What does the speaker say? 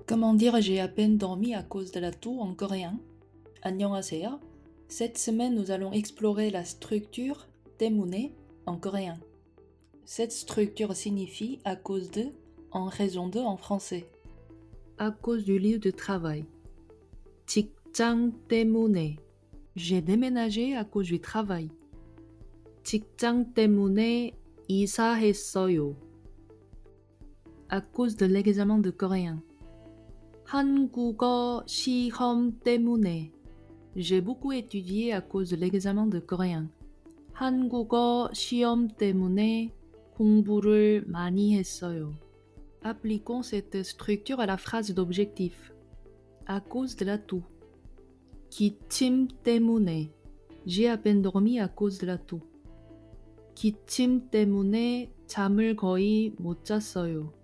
Comment dire j'ai à peine dormi à cause de la toux en coréen? 안녕하세요. Cette semaine, nous allons explorer la structure 때문에 en coréen. Cette structure signifie à cause de, en raison de en français. À cause du lieu de travail. 직장 때문에. J'ai déménagé à cause du travail. 직장 때문에 이사했어요. À cause de l'examen de coréen. 한국어 시험 때문에. J'ai beaucoup étudié à cause de l'examen de coréen. 한국어 시험 때문에 공부를 많이 했어요. Appliquons cette structure à la phrase d'objectif. À cause de la toux. 기침 때문에. J'ai à peine dormi à cause de la toux. 기침 때문에 잠을 거의 못 잤어요.